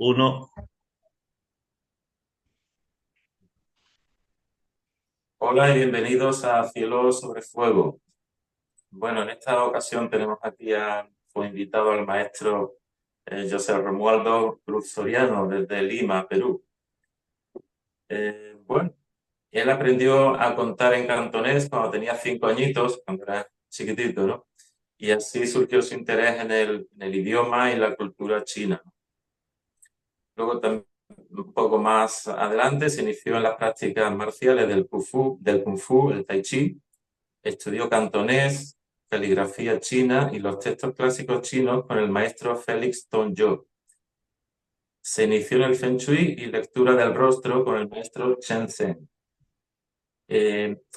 Uno. Hola y bienvenidos a Cielo sobre Fuego. Bueno, en esta ocasión tenemos aquí como invitado al maestro José Romualdo Cruz Soriano desde Lima, Perú. Bueno, él aprendió a contar en cantonés cuando tenía 5 añitos, cuando era chiquitito, ¿no? Y así surgió su interés en el idioma y la cultura china. Luego también, un poco más adelante, se inició en las prácticas marciales del Kung Fu, el Tai Chi. Estudió cantonés, caligrafía china y los textos clásicos chinos con el maestro Félix Tong-yo. Se inició en el Feng Shui y lectura del rostro con el maestro Chen Zhen.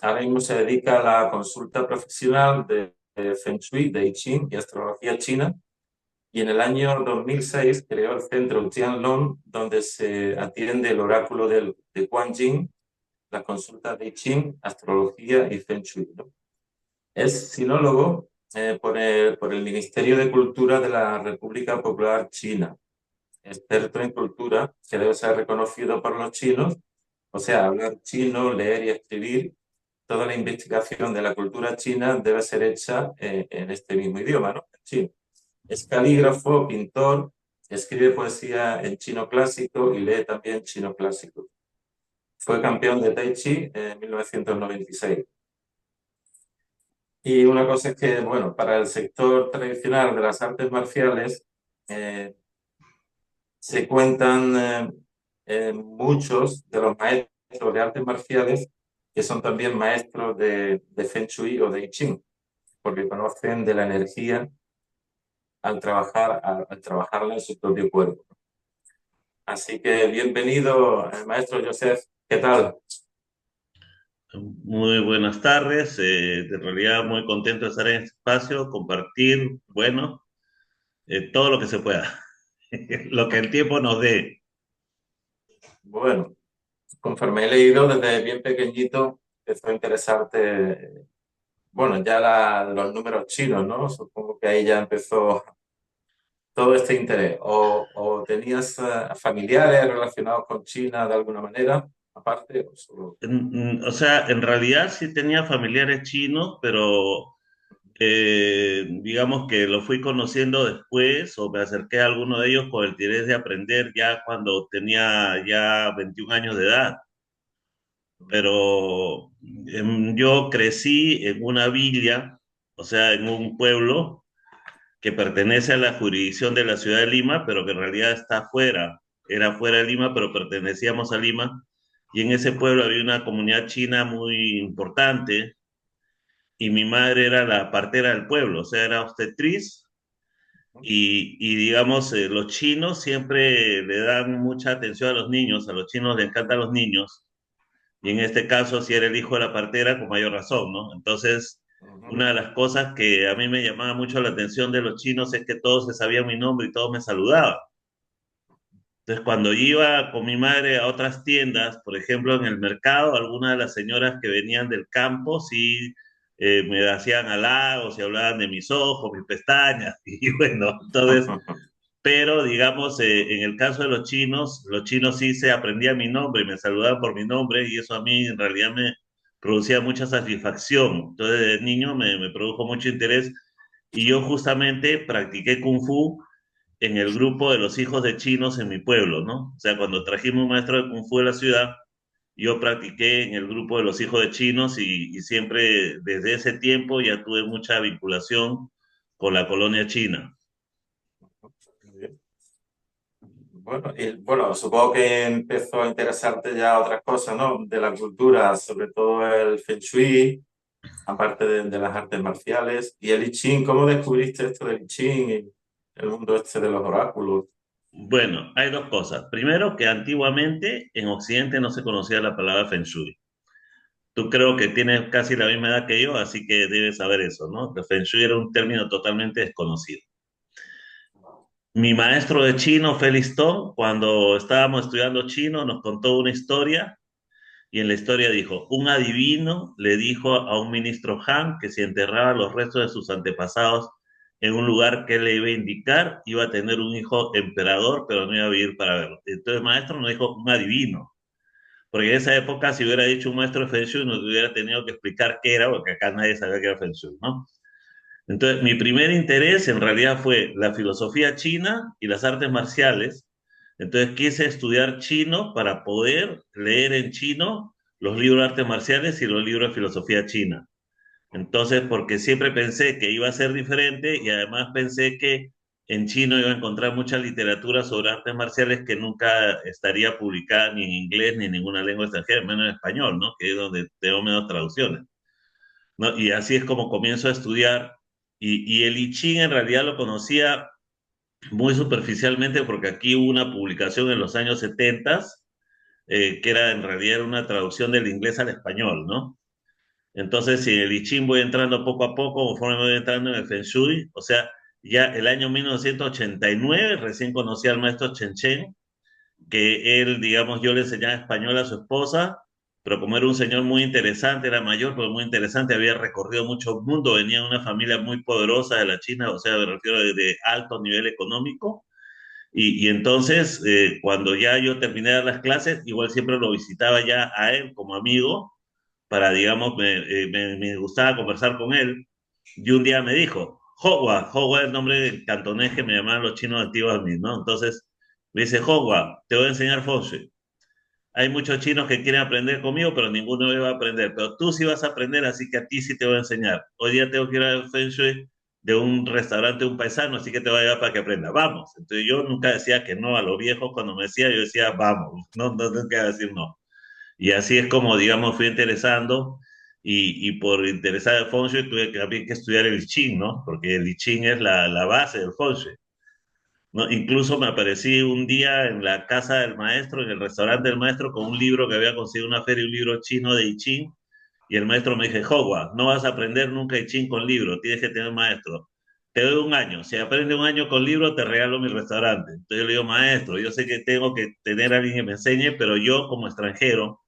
Ahora mismo se dedica a la consulta profesional de Feng Shui, de I Ching y astrología china. Y en el año 2006 creó el centro Tianlong, donde se atiende el oráculo de Quan Yin, las consultas de I Ching, astrología y Feng Shui, ¿no? Es sinólogo por el Ministerio de Cultura de la República Popular China, experto en cultura que debe ser reconocido por los chinos, o sea, hablar chino, leer y escribir. Toda la investigación de la cultura china debe ser hecha en este mismo idioma, ¿no? En chino. Es calígrafo, pintor, escribe poesía en chino clásico y lee también chino clásico. Fue campeón de Tai Chi en 1996. Y una cosa es que, bueno, para el sector tradicional de las artes marciales, eh, se cuentan muchos de los maestros de artes marciales que son también maestros de Feng Shui o de I Ching, porque conocen de la energía al trabajarla en su propio cuerpo. Así que bienvenido, maestro Joseph. ¿Qué tal? Muy buenas tardes. En realidad muy contento de estar en este espacio, compartir, bueno, todo lo que se pueda, lo que el tiempo nos dé. Bueno, conforme he leído desde bien pequeñito, empezó a interesarte, bueno, ya los números chinos, ¿no? Supongo que ahí ya empezó todo este interés. ¿O tenías familiares relacionados con China de alguna manera, aparte? O sea, en realidad sí tenía familiares chinos, pero digamos que lo fui conociendo después o me acerqué a alguno de ellos con el interés de aprender ya cuando tenía ya 21 años de edad. Pero yo crecí en una villa, o sea, en un pueblo que pertenece a la jurisdicción de la ciudad de Lima, pero que en realidad está fuera, era fuera de Lima, pero pertenecíamos a Lima. Y en ese pueblo había una comunidad china muy importante y mi madre era la partera del pueblo, o sea, era obstetriz. Y digamos, los chinos siempre le dan mucha atención a los niños, a los chinos les encantan los niños, y en este caso, si era el hijo de la partera, con mayor razón, ¿no? Entonces, Ujú. una de las cosas que a mí me llamaba mucho la atención de los chinos es que todos se sabían mi nombre y todos me saludaban. Entonces, cuando iba con mi madre a otras tiendas, por ejemplo, en el mercado, algunas de las señoras que venían del campo sí me hacían halagos y hablaban de mis ojos, mis pestañas, y bueno, entonces pero digamos, en el caso de los chinos sí se aprendían mi nombre y me saludaban por mi nombre y eso a mí en realidad me producía mucha satisfacción. Entonces, de niño me produjo mucho interés y yo justamente practiqué Kung Fu en el grupo de los hijos de chinos en mi pueblo, ¿no? O sea, cuando trajimos un maestro de Kung Fu de la ciudad, yo practiqué en el grupo de los hijos de chinos y siempre desde ese tiempo ya tuve mucha vinculación con la colonia china. Muy bien. Bueno, supongo que empezó a interesarte ya otras cosas, ¿no? De la cultura, sobre todo el Feng Shui, aparte de las artes marciales. Y el I Ching, ¿cómo descubriste esto del I Ching y el mundo este de los oráculos? Bueno, hay dos cosas. Primero, que antiguamente en Occidente no se conocía la palabra Feng Shui. Tú creo que tienes casi la misma edad que yo, así que debes saber eso, ¿no? El Feng Shui era un término totalmente desconocido. Mi maestro de chino, Félix Tong, cuando estábamos estudiando chino, nos contó una historia y en la historia dijo, un adivino le dijo a un ministro Han que si enterraba los restos de sus antepasados en un lugar que le iba a indicar, iba a tener un hijo emperador, pero no iba a vivir para verlo. Entonces el maestro nos dijo un adivino, porque en esa época si hubiera dicho un maestro de Feng Shui nos hubiera tenido que explicar qué era, porque acá nadie sabía qué era Feng Shui, ¿no? Entonces mi primer interés en realidad fue la filosofía china y las artes marciales. Entonces quise estudiar chino para poder leer en chino los libros de artes marciales y los libros de filosofía china. Entonces, porque siempre pensé que iba a ser diferente y además pensé que en chino iba a encontrar mucha literatura sobre artes marciales que nunca estaría publicada ni en inglés ni en ninguna lengua extranjera, menos en español, ¿no? Que es donde tengo menos traducciones, ¿no? Y así es como comienzo a estudiar. Y el I Ching en realidad lo conocía muy superficialmente porque aquí hubo una publicación en los años 70 que era en realidad era una traducción del inglés al español, ¿no? Entonces, si en el I Ching voy entrando poco a poco, conforme voy entrando en el Feng Shui, o sea, ya el año 1989 recién conocí al maestro Chen Chen, que él, digamos, yo le enseñaba español a su esposa, pero como era un señor muy interesante, era mayor, pero muy interesante, había recorrido mucho mundo, venía de una familia muy poderosa de la China, o sea, me refiero de alto nivel económico, y entonces, cuando ya yo terminé de dar las clases, igual siempre lo visitaba ya a él como amigo, para, digamos, me gustaba conversar con él. Y un día me dijo, Hogwa, Hogwa es el nombre del cantonés que me llamaban los chinos antiguos a mí, ¿no? Entonces me dice, Hogwa, te voy a enseñar Feng Shui. Hay muchos chinos que quieren aprender conmigo, pero ninguno me va a aprender. Pero tú sí vas a aprender, así que a ti sí te voy a enseñar. Hoy día tengo que ir al Feng Shui de un restaurante de un paisano, así que te voy a llevar para que aprenda. Vamos. Entonces yo nunca decía que no a los viejos. Cuando me decía, yo decía, vamos. No, no tengo que decir no. Y así es como, digamos, fui interesando y por interesar el Feng Shui tuve que, también que estudiar el I Ching, ¿no? Porque el I Ching es la base del Feng Shui, ¿no? Incluso me aparecí un día en la casa del maestro, en el restaurante del maestro, con un libro que había conseguido en una feria, un libro chino de I Ching, y el maestro me dice, Hogwarts, no vas a aprender nunca I Ching con libro, tienes que tener maestro. Te doy un año, si aprendes un año con libro, te regalo mi restaurante. Entonces yo le digo, maestro, yo sé que tengo que tener a alguien que me enseñe, pero yo como extranjero,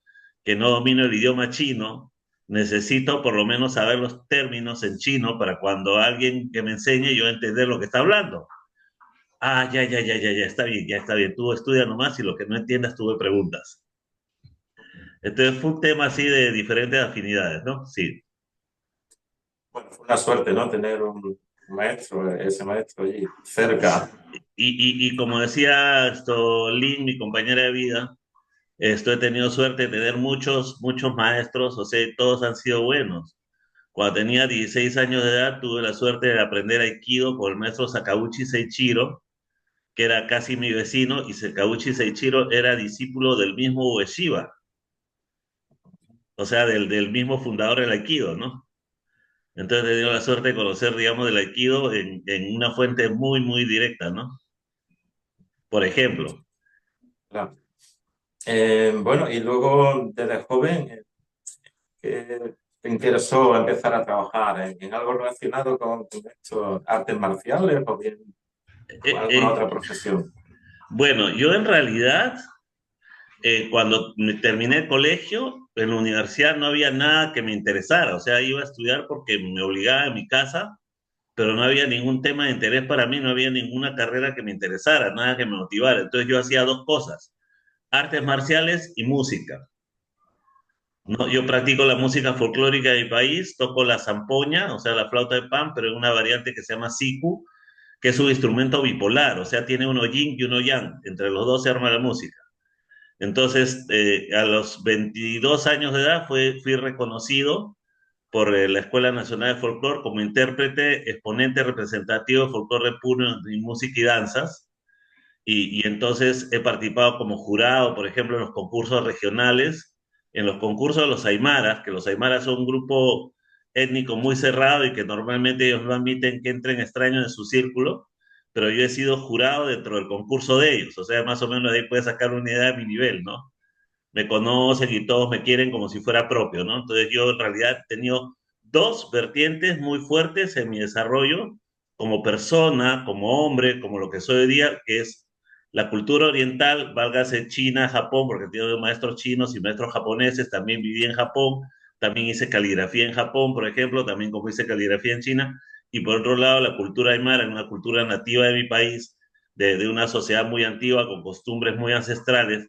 que no domino el idioma chino, necesito por lo menos saber los términos en chino para cuando alguien que me enseñe yo entender lo que está hablando. Ah, ya, está bien, ya está bien. Tú estudia nomás y lo que no entiendas tú me preguntas. Entonces fue un tema así de diferentes afinidades, ¿no? Sí. Bueno, fue una suerte, ¿no? Tener un maestro, ese maestro allí cerca. Y como decía esto, Lynn, mi compañera de vida, esto he tenido suerte de tener muchos maestros, o sea, todos han sido buenos. Cuando tenía 16 años de edad, tuve la suerte de aprender Aikido con el maestro Sakauchi Seichiro, que era casi mi vecino, y Sakauchi Seichiro era discípulo del mismo Ueshiba, o sea, del mismo fundador del Aikido, ¿no? Entonces he tenido la suerte de conocer, digamos, del Aikido en una fuente muy directa, ¿no? Por ejemplo. Claro. Bueno, y luego desde joven, ¿qué te interesó empezar a trabajar en algo relacionado con esto, artes marciales o bien con Eh, alguna eh, otra profesión? bueno, yo en realidad cuando terminé el colegio, en la universidad no había nada que me interesara, o sea, iba a estudiar porque me obligaba en mi casa, pero no había ningún tema de interés para mí, no había ninguna carrera que me interesara, nada que me motivara. Entonces yo hacía dos cosas, artes marciales y música. ¿No? Yo practico la música folclórica de mi país, toco la zampoña, o sea, la flauta de pan, pero en una variante que se llama siku, que es un instrumento bipolar, o sea, tiene uno yin y uno yang, entre los dos se arma la música. Entonces, a los 22 años de edad fui reconocido por la Escuela Nacional de Folclore como intérprete, exponente representativo de folclore puro en música y danzas. Y entonces he participado como jurado, por ejemplo, en los concursos regionales, en los concursos de los Aymaras, que los Aymaras son un grupo étnico muy cerrado y que normalmente ellos no admiten que entren extraños en su círculo, pero yo he sido jurado dentro del concurso de ellos, o sea, más o menos de ahí puedes sacar una idea de mi nivel, ¿no? Me conocen y todos me quieren como si fuera propio, ¿no? Entonces yo en realidad he tenido dos vertientes muy fuertes en mi desarrollo como persona, como hombre, como lo que soy hoy día, que es la cultura oriental, válgase China, Japón, porque tengo maestros chinos y maestros japoneses, también viví en Japón, también hice caligrafía en Japón, por ejemplo, también como hice caligrafía en China, y por otro lado la cultura aymara, una cultura nativa de mi país, de una sociedad muy antigua, con costumbres muy ancestrales,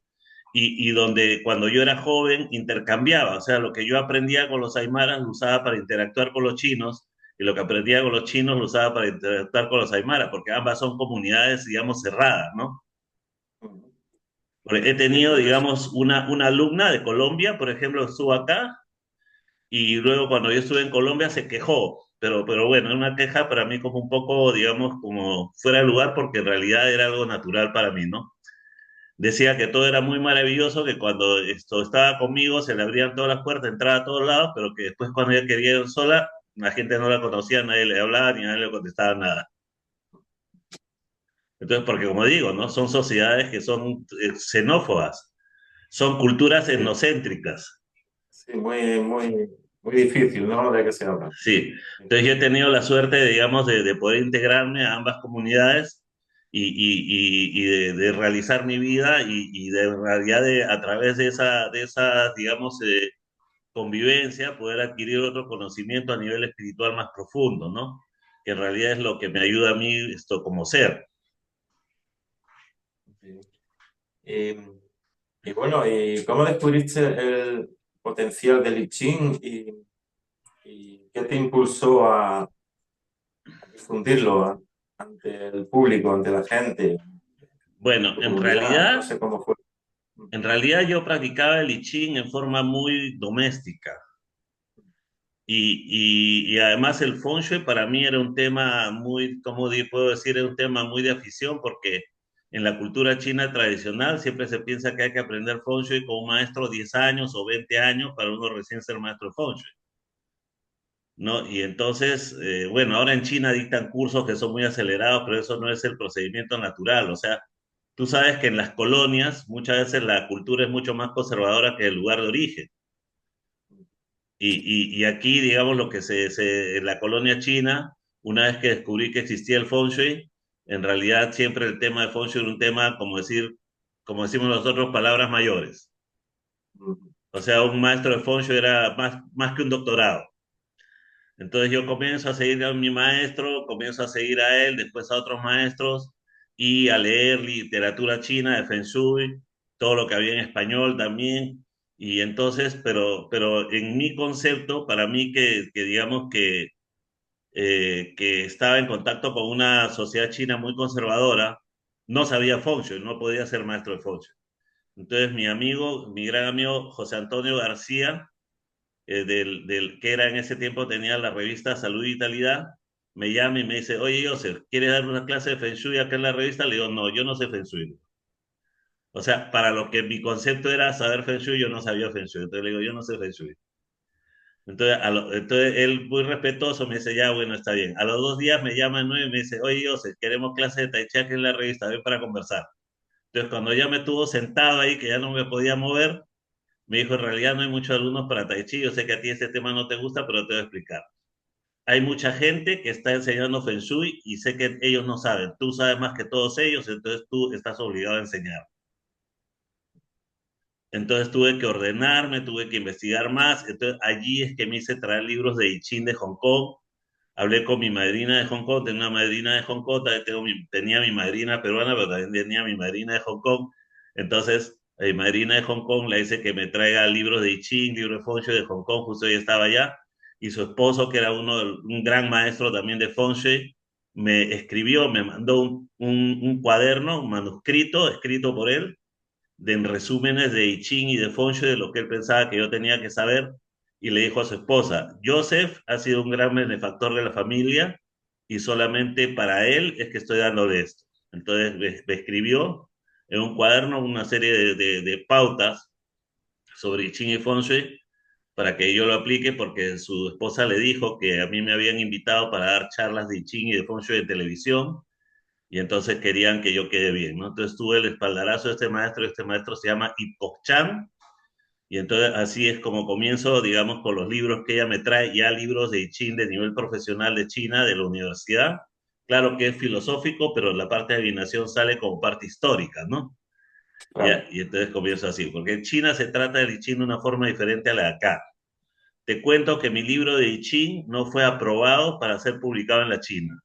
y donde cuando yo era joven intercambiaba, o sea, lo que yo aprendía con los aymaras lo usaba para interactuar con los chinos, y lo que aprendía con los chinos lo usaba para interactuar con los aymaras, porque ambas son comunidades, digamos, cerradas, ¿no? Ujú. Porque he Sí, tenido, pues es, digamos, una alumna de Colombia, por ejemplo, estuvo acá, y luego cuando yo estuve en Colombia se quejó, pero bueno, una queja para mí como un poco, digamos, como fuera de lugar, porque en realidad era algo natural para mí, ¿no? Decía que todo era muy maravilloso, que cuando esto estaba conmigo se le abrían todas las puertas, entraba a todos lados, pero que después cuando ella quería ir sola, la gente no la conocía, nadie le hablaba ni nadie le contestaba nada. Entonces, porque como digo, ¿no? Son sociedades que son xenófobas, son culturas sí, etnocéntricas. sí, muy difícil, ¿no? De que se habla. Sí, entonces yo he tenido la suerte, digamos, de poder integrarme a ambas comunidades y de realizar mi vida y de en realidad a través de esa digamos, convivencia, poder adquirir otro conocimiento a nivel espiritual más profundo, ¿no? Que en realidad es lo que me ayuda a mí esto como ser. Sí. Y, y bueno, ¿y cómo descubriste el potencial del I Ching y qué te impulsó a difundirlo ante el público, ante la gente, Bueno, tu comunidad? No sé cómo fue. en realidad yo practicaba el I Ching en forma muy doméstica. Y además el feng shui para mí era un tema muy, ¿cómo puedo decir? Era un tema muy de afición porque en la cultura china tradicional siempre se piensa que hay que aprender feng shui con un maestro 10 años o 20 años para uno recién ser maestro de feng shui, ¿no? Y entonces, bueno, ahora en China dictan cursos que son muy acelerados, pero eso no es el procedimiento natural. O sea, tú sabes que en las colonias muchas veces la cultura es mucho más conservadora que el lugar de origen. Y aquí, digamos, lo que en la colonia china, una vez que descubrí que existía el feng shui, en realidad siempre el tema de feng shui era un tema, como decir, como decimos nosotros, palabras mayores. O sea, un maestro de feng shui era más que un doctorado. Entonces yo comienzo a seguir a mi maestro, comienzo a seguir a él, después a otros maestros y a leer literatura china de Feng Shui, todo lo que había en español también. Y entonces, pero en mi concepto, para mí que digamos que estaba en contacto con una sociedad china muy conservadora, no sabía Feng Shui, no podía ser maestro de Feng Shui. Entonces mi amigo, mi gran amigo José Antonio García, que era en ese tiempo, tenía la revista Salud y Vitalidad, me llama y me dice, oye, Joseph, ¿quieres dar una clase de Feng Shui acá en la revista? Le digo, no, yo no sé Feng Shui. O sea, para lo que mi concepto era saber Feng Shui, yo no sabía Feng Shui. Entonces le digo, yo no sé Feng Shui. Entonces él, muy respetuoso, me dice, ya, bueno, está bien. A los 2 días me llama de nuevo y me dice, oye, Joseph, queremos clase de Tai Chi aquí en la revista, ven para conversar. Entonces, cuando ya me tuvo sentado ahí, que ya no me podía mover, me dijo, en realidad no hay muchos alumnos para Tai Chi, yo sé que a ti ese tema no te gusta, pero te voy a explicar. Hay mucha gente que está enseñando Feng Shui y sé que ellos no saben. Tú sabes más que todos ellos, entonces tú estás obligado a enseñar. Entonces tuve que ordenarme, tuve que investigar más. Entonces allí es que me hice traer libros de I Ching de Hong Kong. Hablé con mi madrina de Hong Kong, tenía una madrina de Hong Kong, también tenía mi madrina peruana, pero también tenía mi madrina de Hong Kong. Entonces, mi madrina de Hong Kong le dice que me traiga libros de I Ching, libros de Feng Shui de Hong Kong, justo ella estaba allá. Y su esposo, que era un gran maestro también de Feng Shui, me escribió, me mandó un cuaderno, un manuscrito escrito por él, de resúmenes de I Ching y de Feng Shui, de lo que él pensaba que yo tenía que saber, y le dijo a su esposa, Joseph ha sido un gran benefactor de la familia y solamente para él es que estoy dando de esto. Entonces me escribió en un cuaderno una serie de pautas sobre I Ching y Feng Shui para que yo lo aplique porque su esposa le dijo que a mí me habían invitado para dar charlas de I Ching y de Feng Shui en televisión y entonces querían que yo quede bien, ¿no? Entonces tuve el espaldarazo de este maestro se llama Ipok Chan, y entonces así es como comienzo, digamos, con los libros que ella me trae, ya libros de I Ching de nivel profesional de China, de la universidad. Claro que es filosófico, pero la parte de adivinación sale como parte histórica, ¿no? Claro. Ya, y entonces comienzo así, porque en China se trata del I Ching de una forma diferente a la de acá. Te cuento que mi libro de I Ching no fue aprobado para ser publicado en la China,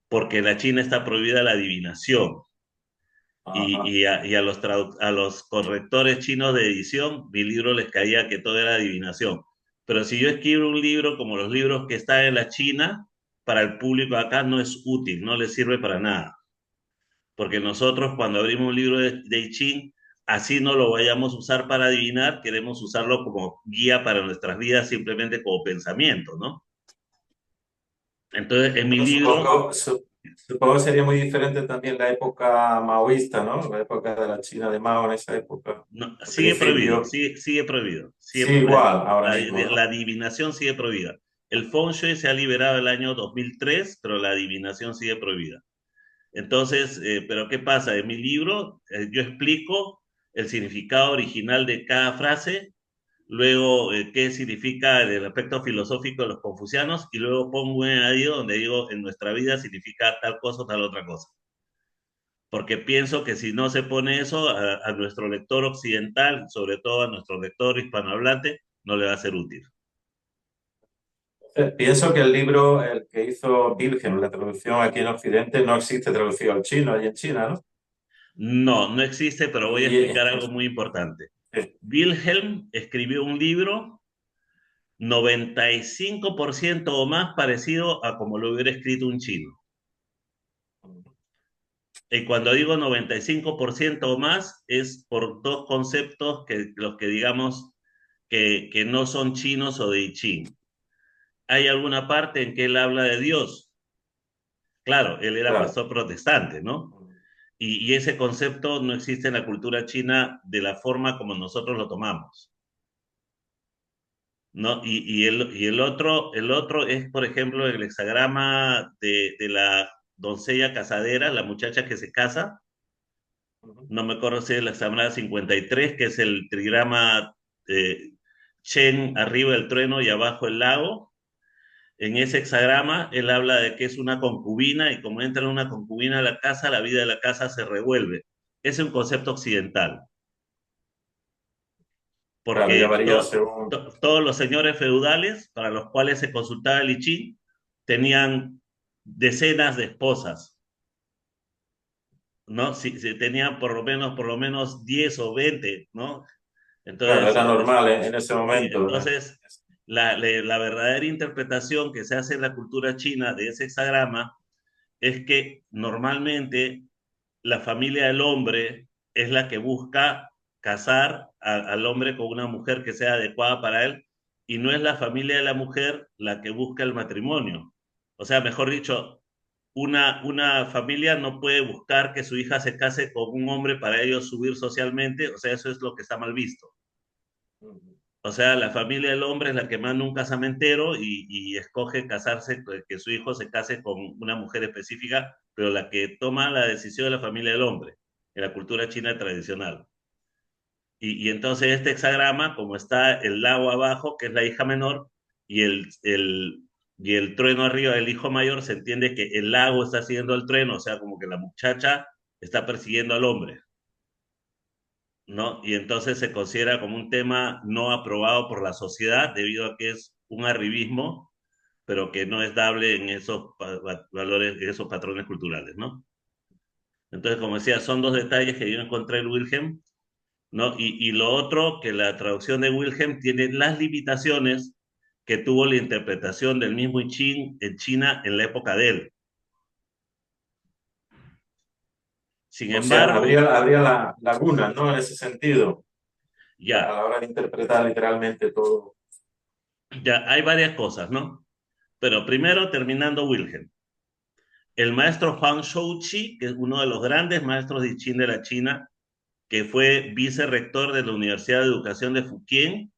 porque en la China está prohibida la adivinación. Ajá. Y a a los correctores chinos de edición, mi libro les caía que todo era adivinación. Pero si yo escribo un libro como los libros que están en la China, para el público acá no es útil, no les sirve para nada. Porque nosotros cuando abrimos un libro de I Ching, así no lo vayamos a usar para adivinar, queremos usarlo como guía para nuestras vidas, simplemente como pensamiento, ¿no? Entonces, en mi Bueno, libro, supongo que sería muy diferente también la época maoísta, ¿no? La época de la China de Mao en esa época. no, Al sigue prohibido, principio, sigue prohibido. sí, igual ahora mismo, La ¿no? adivinación sigue prohibida. El feng shui se ha liberado el año 2003, pero la adivinación sigue prohibida. Entonces, pero ¿qué pasa? En mi libro yo explico el significado original de cada frase, luego qué significa el aspecto filosófico de los confucianos y luego pongo un añadido donde digo en nuestra vida significa tal cosa o tal otra cosa. Porque pienso que si no se pone eso a nuestro lector occidental, sobre todo a nuestro lector hispanohablante, no le va a ser útil. Pienso que el libro, el que hizo Wilhelm, la traducción aquí en Occidente, no existe traducido al chino, allí en China, ¿no? No, no existe, pero voy a Y, explicar algo muy importante. eh, Wilhelm escribió un libro 95% o más parecido a como lo hubiera escrito un chino. Y cuando digo 95% o más es por dos conceptos que los que digamos que no son chinos o de I Ching. Hay alguna parte en que él habla de Dios. Claro, él era claro. pastor protestante, ¿no? Y ese concepto no existe en la cultura china de la forma como nosotros lo tomamos, ¿no? El otro es, por ejemplo, el hexagrama de la doncella casadera, la muchacha que se casa. No me acuerdo si es el hexagrama 53, que es el trigrama eh, Chen arriba el trueno y abajo el lago. En ese hexagrama, él habla de que es una concubina y como entra una concubina a la casa, la vida de la casa se revuelve. Ese es un concepto occidental, Claro, ya porque varía según. todos los señores feudales para los cuales se consultaba el I Ching tenían decenas de esposas, ¿no? Si tenían por lo menos 10 o 20, ¿no? Claro, Entonces, era normal en ese sí, momento. entonces la verdadera interpretación que se hace en la cultura china de ese hexagrama es que normalmente la familia del hombre es la que busca casar al hombre con una mujer que sea adecuada para él y no es la familia de la mujer la que busca el matrimonio. O sea, mejor dicho, una familia no puede buscar que su hija se case con un hombre para ellos subir socialmente, o sea, eso es lo que está mal visto. O sea, la familia del hombre es la que manda un casamentero y escoge casarse, que su hijo se case con una mujer específica, pero la que toma la decisión es la familia del hombre, en la cultura china tradicional. Y entonces este hexagrama, como está el lago abajo, que es la hija menor, y y el trueno arriba del hijo mayor, se entiende que el lago está siguiendo al trueno, o sea, como que la muchacha está persiguiendo al hombre. ¿No? Y entonces se considera como un tema no aprobado por la sociedad debido a que es un arribismo, pero que no es dable en esos valores, en esos patrones culturales, ¿no? Entonces, como decía, son dos detalles que yo encontré en Wilhelm, ¿no? Y lo otro, que la traducción de Wilhelm tiene las limitaciones que tuvo la interpretación del mismo I Ching en China en la época de él. Sin O sea, embargo, habría lagunas, ¿no? En ese sentido, a ya, la hora de interpretar literalmente todo. ya hay varias cosas, ¿no? Pero primero, terminando Wilhelm. El maestro Huang Shouqi, que es uno de los grandes maestros de I Ching de la China, que fue vicerrector de la Universidad de Educación de Fukien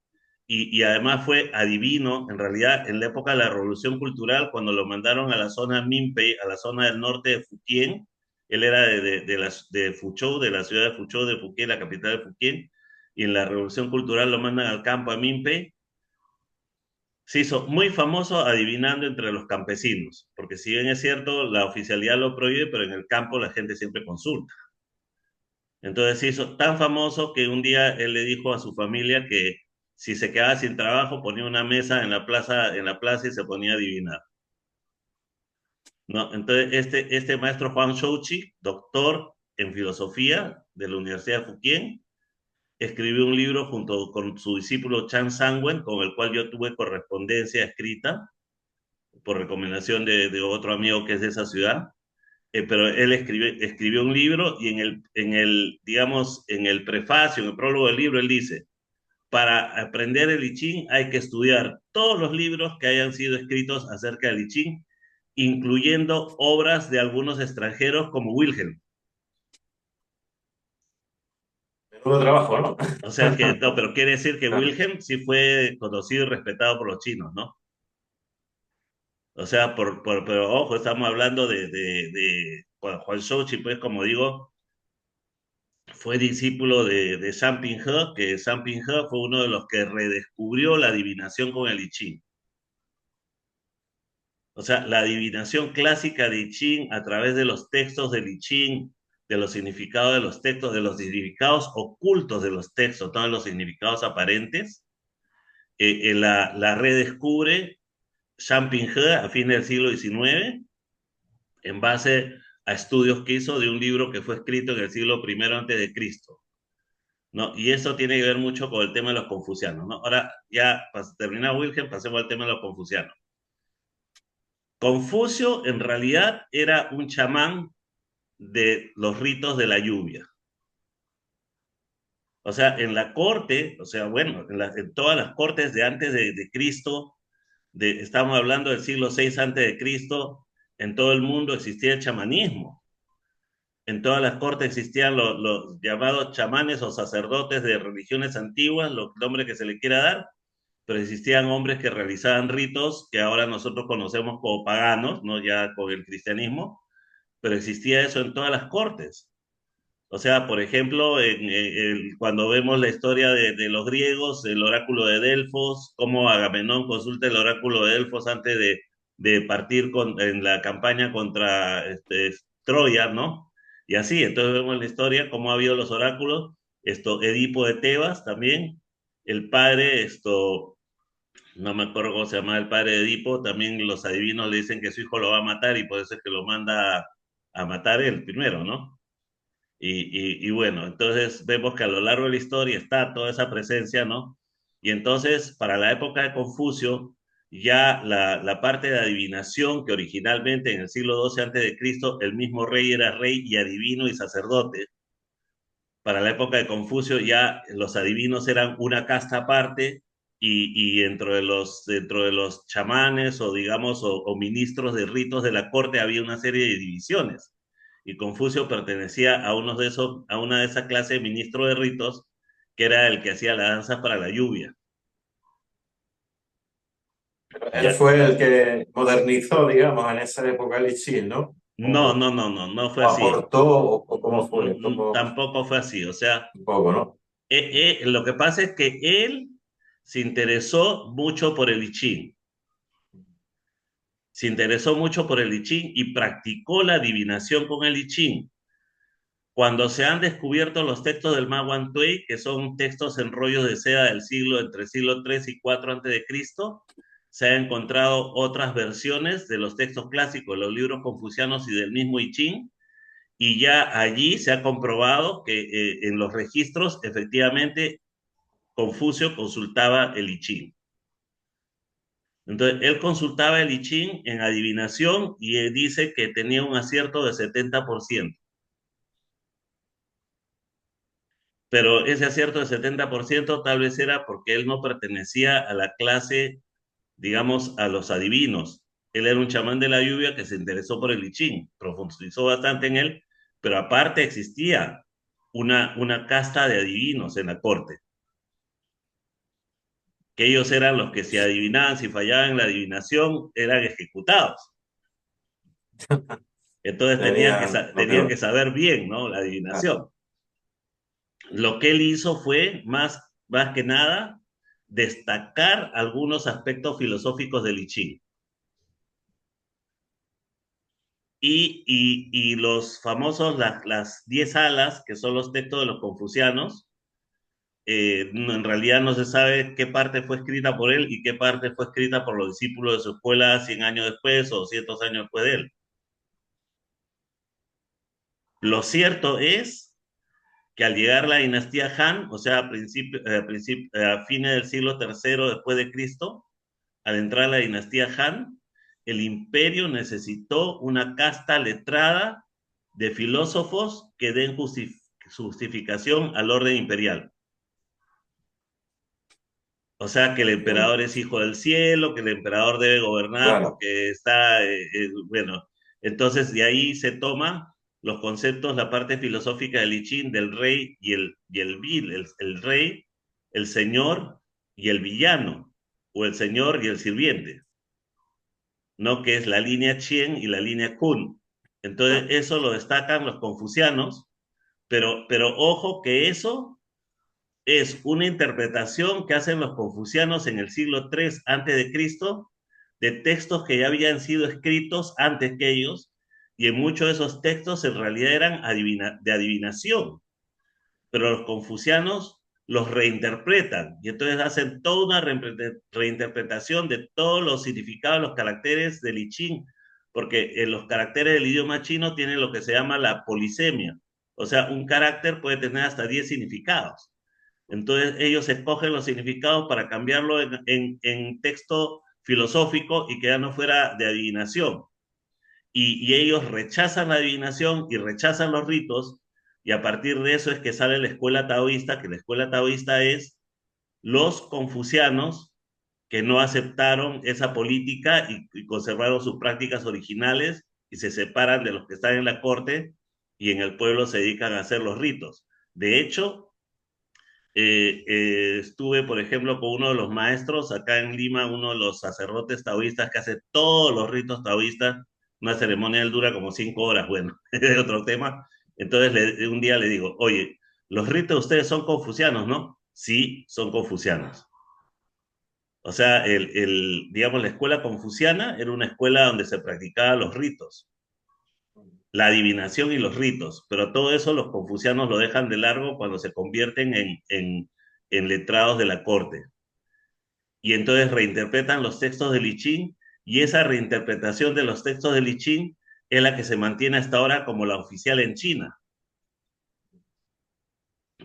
y además fue adivino, en realidad, en la época de la Revolución Cultural, cuando lo mandaron a la zona Minpei, a la zona del norte de Fukien. Él era de Fuzhou, de la ciudad de Fuzhou, de Fukien, la capital de Fukien, y en la Revolución Cultural lo mandan al campo a Minpei. Se hizo muy famoso adivinando entre los campesinos, porque si bien es cierto, la oficialidad lo prohíbe, pero en el campo la gente siempre consulta. Entonces se hizo tan famoso que un día él le dijo a su familia que si se quedaba sin trabajo, ponía una mesa en la plaza y se ponía a adivinar, ¿no? Entonces, este maestro Juan Shouchi, doctor en filosofía de la Universidad de Fukien, escribió un libro junto con su discípulo Chan Sangwen, con el cual yo tuve correspondencia escrita por recomendación de otro amigo que es de esa ciudad. Pero él escribió un libro y digamos, en el prefacio, en el prólogo del libro, él dice, para aprender el I Ching hay que estudiar todos los libros que hayan sido escritos acerca del I Ching, incluyendo obras de algunos extranjeros como Wilhelm. Menudo trabajo, ¿no? O sea que, no, pero quiere decir que Wilhelm sí fue conocido y respetado por los chinos, ¿no? O sea, pero ojo, estamos hablando de Juan Shouchi, pues como digo, fue discípulo de Zhang Pinghe, que Zhang Pinghe fue uno de los que redescubrió la adivinación con el I Ching. O sea, la adivinación clásica de I Ching a través de los textos del I Ching, de los significados de los textos, de los significados ocultos de los textos, todos los significados aparentes, la redescubre Zhang Pinghe a fines del siglo XIX en base a estudios que hizo de un libro que fue escrito en el siglo I antes de Cristo, ¿no? Y eso tiene que ver mucho con el tema de los confucianos, ¿no? Ahora, ya para terminar, Wilhelm, pasemos al tema de los confucianos. Confucio en realidad era un chamán de los ritos de la lluvia. O sea, en la corte, o sea, bueno, en todas las cortes de antes de Cristo, estamos hablando del siglo VI antes de Cristo, en todo el mundo existía el chamanismo. En todas las cortes existían los llamados chamanes o sacerdotes de religiones antiguas, los nombres que se le quiera dar, pero existían hombres que realizaban ritos que ahora nosotros conocemos como paganos, ¿no? Ya con el cristianismo, pero existía eso en todas las cortes. O sea, por ejemplo, cuando vemos la historia de los griegos, el oráculo de Delfos, cómo Agamenón consulta el oráculo de Delfos antes de partir en la campaña contra Troya, ¿no? Y así, entonces vemos la historia, cómo ha habido los oráculos, Edipo de Tebas también, el padre, no me acuerdo cómo se llama el padre de Edipo, también los adivinos le dicen que su hijo lo va a matar y por eso es que lo manda a matar él primero, ¿no? Y bueno, entonces vemos que a lo largo de la historia está toda esa presencia, ¿no? Y entonces, para la época de Confucio, ya la parte de adivinación, que originalmente en el siglo XII antes de Cristo, el mismo rey era rey y adivino y sacerdote. Para la época de Confucio ya los adivinos eran una casta aparte y dentro de los chamanes o digamos o ministros de ritos de la corte había una serie de divisiones. Y Confucio pertenecía a uno de esos, a una de esa clase de ministro de ritos que era el que hacía la danza para la lluvia. Él ¿Ya? fue el que modernizó, digamos, en esa época el I Ching, ¿no? No, no, no, no, no fue O así. aportó, o cómo fue, como Tampoco fue así. O sea, un poco, ¿no? lo que pasa es que él se interesó mucho por el I Ching, se interesó mucho por el I Ching y practicó la adivinación con el I Ching. Cuando se han descubierto los textos del Ma Wantui, que son textos en rollos de seda entre el siglo III y IV antes de Cristo, se han encontrado otras versiones de los textos clásicos, los libros confucianos y del mismo I Ching, y ya allí se ha comprobado que en los registros efectivamente Confucio consultaba el I Ching. Entonces, él consultaba el I Ching en adivinación y él dice que tenía un acierto de 70%. Pero ese acierto de 70% tal vez era porque él no pertenecía a la clase, digamos, a los adivinos. Él era un chamán de la lluvia que se interesó por el I Ching, profundizó bastante en él, pero aparte existía una casta de adivinos en la corte, que ellos eran los que si adivinaban, si fallaban en la adivinación, eran ejecutados. Entonces Tenían lo tenían que peor. saber bien, ¿no? La Ah, adivinación. Lo que él hizo fue, más que nada, destacar algunos aspectos filosóficos del I Ching. Y los famosos, las 10 alas, que son los textos de los confucianos, en realidad no se sabe qué parte fue escrita por él y qué parte fue escrita por los discípulos de su escuela 100 años después o 200 años después de él. Lo cierto es que al llegar la dinastía Han, o sea, a fines del siglo tercero después de Cristo, al entrar la dinastía Han, el imperio necesitó una casta letrada de filósofos que den justificación al orden imperial. O sea, que el Entiendo. emperador es hijo del cielo, que el emperador debe gobernar Claro, porque está, bueno, entonces de ahí se toman los conceptos, la parte filosófica del I Ching, del rey el rey, el señor y el villano, o el señor y el sirviente, ¿no? Que es la línea Chien y la línea Kun. Entonces, claro. eso lo destacan los confucianos, pero ojo que eso es una interpretación que hacen los confucianos en el siglo III antes de Cristo de textos que ya habían sido escritos antes que ellos, y en muchos de esos textos en realidad eran de adivinación, pero los confucianos los reinterpretan y entonces hacen toda una reinterpretación de todos los significados, los caracteres del I Ching, porque en los caracteres del idioma chino tienen lo que se llama la polisemia, o sea, un carácter puede tener hasta 10 significados. Entonces ellos escogen los significados para cambiarlo en texto filosófico y que ya no fuera de adivinación. Y ellos rechazan la adivinación y rechazan los ritos, y a partir de eso es que sale la escuela taoísta, que la escuela taoísta es los confucianos que no aceptaron esa política y conservaron sus prácticas originales y se separan de los que están en la corte y en el pueblo se dedican a hacer los ritos. De hecho, estuve, por ejemplo, con uno de los maestros acá en Lima, uno de los sacerdotes taoístas que hace todos los ritos taoístas. Una ceremonia dura como 5 horas, bueno, es otro tema. Entonces un día le digo, oye, los ritos de ustedes son confucianos, ¿no? Sí, son confucianos. O sea, digamos, la escuela confuciana era una escuela donde se practicaban los ritos, la adivinación y los ritos, pero todo eso los confucianos lo dejan de largo cuando se convierten en letrados de la corte. Y entonces reinterpretan los textos del I Ching, y esa reinterpretación de los textos del I Ching es la que se mantiene hasta ahora como la oficial en China,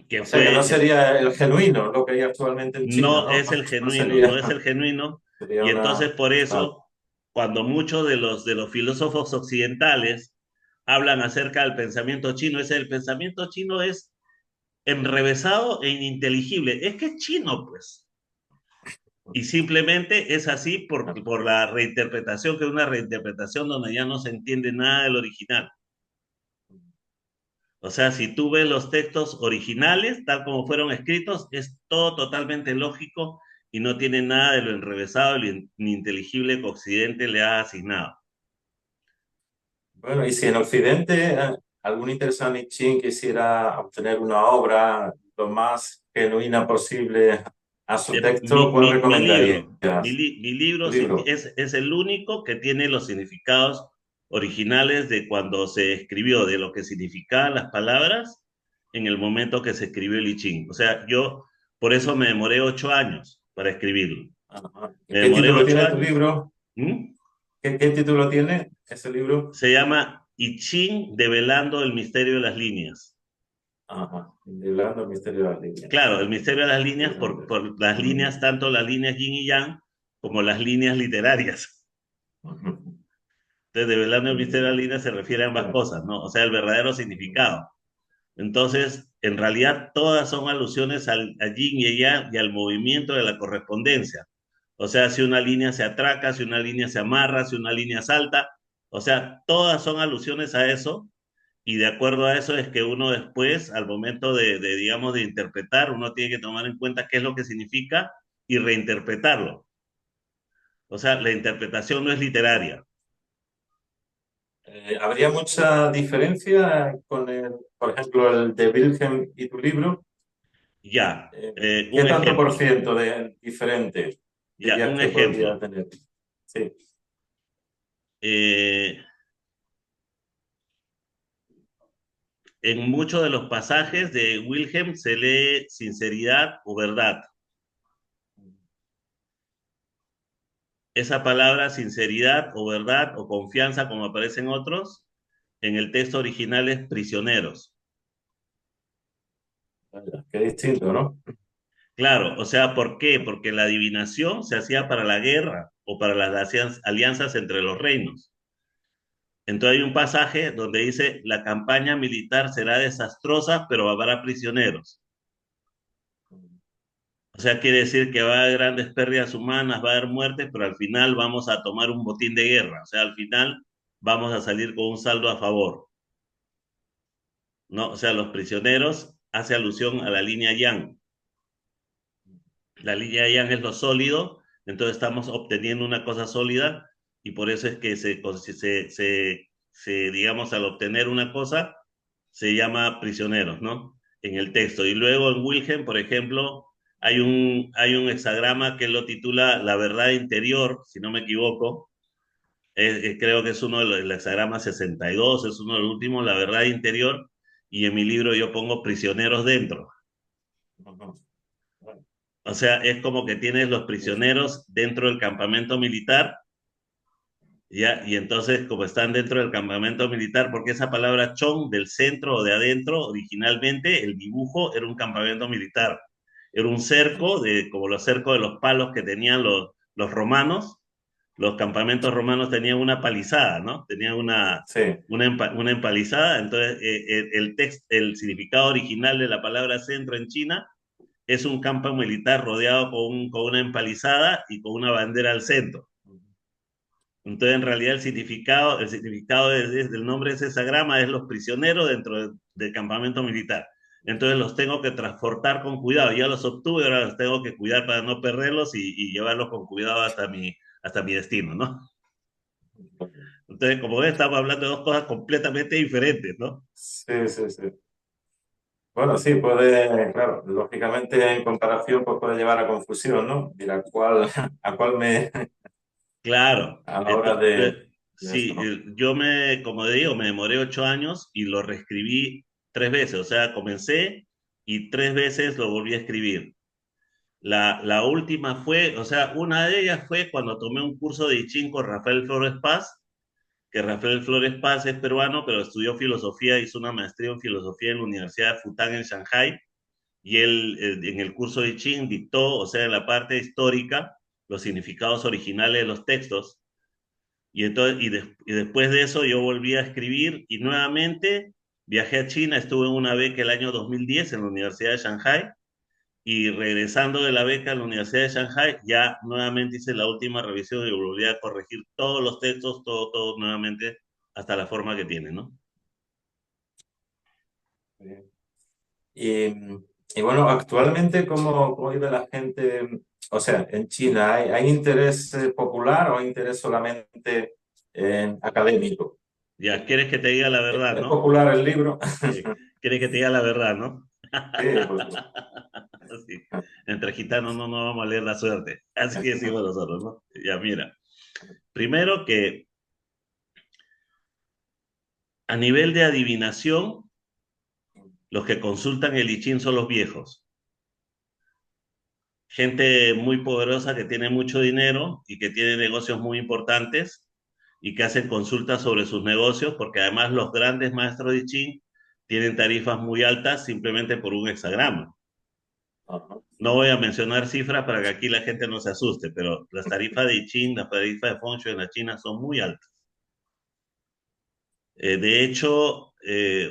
que O sea que no fue, sería el genuino lo que hay actualmente en China, no ¿no? es el No genuino, no sería, es el genuino, sería y entonces una... por Vale. eso, cuando muchos de los filósofos occidentales hablan acerca del pensamiento chino, el pensamiento chino es enrevesado e ininteligible, es que es chino, pues. Y simplemente es así por la reinterpretación, que es una reinterpretación donde ya no se entiende nada del original. O sea, si tú ves los textos originales, tal como fueron escritos, es todo totalmente lógico y no tiene nada de lo enrevesado ni inteligible que Occidente le ha asignado. Bueno, y si en Occidente algún interesado en I Ching quisiera obtener una obra lo más genuina posible a su texto, ¿cuál Mi recomendarías? libro, mi libro Tu libro. es el único que tiene los significados originales de cuando se escribió, de lo que significaban las palabras en el momento que se escribió el I Ching. O sea, yo por eso me demoré 8 años para escribirlo. Ajá. Me ¿Qué demoré título ocho tiene tu años. libro? ¿Mm? ¿Qué título tiene ese libro? Se llama I Ching develando el misterio de las líneas. Ajá. Develando el misterio de las líneas. Claro, el misterio de las líneas Interesante. por las Ujú, líneas, tanto las líneas yin y yang como las líneas literarias. ujú. Entonces, develando el misterio de las Entiendo. líneas se refiere a ambas Bueno, cosas, ¿no? O sea, el verdadero ujú. significado. Entonces, en realidad, todas son alusiones al yin y al yang y al movimiento de la correspondencia. O sea, si una línea se atraca, si una línea se amarra, si una línea salta. O sea, todas son alusiones a eso, y de acuerdo a eso es que uno después, al momento digamos, de interpretar, uno tiene que tomar en cuenta qué es lo que significa y reinterpretarlo. O sea, la interpretación no es literaria. ¿Habría mucha diferencia con por ejemplo, el de Wilhelm y tu libro? Ya, ¿Qué un tanto por ejemplo, ciento de diferente ya, dirías un que podría ejemplo. tener? Sí. Eh, En muchos de los pasajes de Wilhelm se lee sinceridad o verdad. Esa palabra sinceridad o verdad o confianza, como aparecen otros, en el texto original es prisioneros. Vaya, qué distinto, ¿no? Claro, o sea, ¿por qué? Porque la adivinación se hacía para la guerra o para las alianzas entre los reinos. Entonces hay un pasaje donde dice, la campaña militar será desastrosa, pero habrá prisioneros. O sea, quiere decir que va a haber grandes pérdidas humanas, va a haber muertes, pero al final vamos a tomar un botín de guerra. O sea, al final vamos a salir con un saldo a favor, ¿no? O sea, los prisioneros hace alusión a la línea Yang. La línea Yang es lo sólido, entonces estamos obteniendo una cosa sólida y por eso es que digamos, al obtener una cosa, se llama prisioneros, ¿no? En el texto. Y luego en Wilhelm, por ejemplo, hay un hexagrama que lo titula La verdad interior, si no me equivoco. Creo que es uno de los, el hexagrama 62, es uno de los últimos, La verdad interior. Y en mi libro yo pongo prisioneros dentro. Ujú. Bueno, O sea, es como que tienes los sí, sí. prisioneros dentro del campamento militar, ¿ya? Y entonces, como están dentro del campamento militar, porque esa palabra chon del centro o de adentro, originalmente el dibujo era un campamento militar. Era un cerco, como los cercos de los palos que tenían los romanos. Los campamentos romanos tenían una palizada, ¿no? Tenían Sí. una empalizada. Entonces, el significado original de la palabra centro en China es un campo militar rodeado con una empalizada y con una bandera al centro. Entonces, en realidad, el significado del nombre de ese hexagrama es los prisioneros dentro del campamento militar. Entonces, los tengo que transportar con cuidado. Ya los obtuve, ahora los tengo que cuidar para no perderlos y llevarlos con cuidado hasta mi destino, ¿no? Entonces, como ves, estamos hablando de dos cosas completamente diferentes, ¿no? Sí, sí, sí. Bueno, sí, puede, claro, lógicamente en comparación pues puede llevar a confusión, ¿no? Mira, a cuál me, Claro. a la hora Entonces, de esto, sí, ¿no? como digo, me demoré 8 años y lo reescribí 3 veces. O sea, comencé y 3 veces lo volví a escribir. La última fue, o sea, una de ellas fue cuando tomé un curso de I Ching con Rafael Flores Paz, que Rafael Flores Paz es peruano, pero estudió filosofía, hizo una maestría en filosofía en la Universidad de Fudan en Shanghai, y él en el curso de I Ching dictó, o sea, en la parte histórica, los significados originales de los textos, y después de eso yo volví a escribir y nuevamente viajé a China, estuve en una beca el año 2010 en la Universidad de Shanghai, y regresando de la beca a la Universidad de Shanghai, ya nuevamente hice la última revisión y volví a corregir todos los textos, todo nuevamente, hasta la forma que tiene, ¿no? Y, y bueno, actualmente, ¿cómo vive la gente? O sea, en China, ¿hay interés popular o hay interés solamente académico? Ya, quieres que te diga la verdad, ¿Es ¿no? popular el libro? Quieres que te diga la verdad, ¿no? Sí, pues, Sí. Entre gitanos no vamos a leer la suerte. Así que decimos nosotros, ¿no? Ya, mira. Primero que a nivel de adivinación, los que consultan el I Ching son los viejos. Gente muy poderosa que tiene mucho dinero y que tiene negocios muy importantes y que hacen consultas sobre sus negocios, porque además los grandes maestros de I Ching tienen tarifas muy altas simplemente por un hexagrama. ajá. No voy a mencionar cifras para que aquí la gente no se asuste, pero las tarifas de I Ching, las tarifas de Feng Shui en la China son muy altas. De hecho,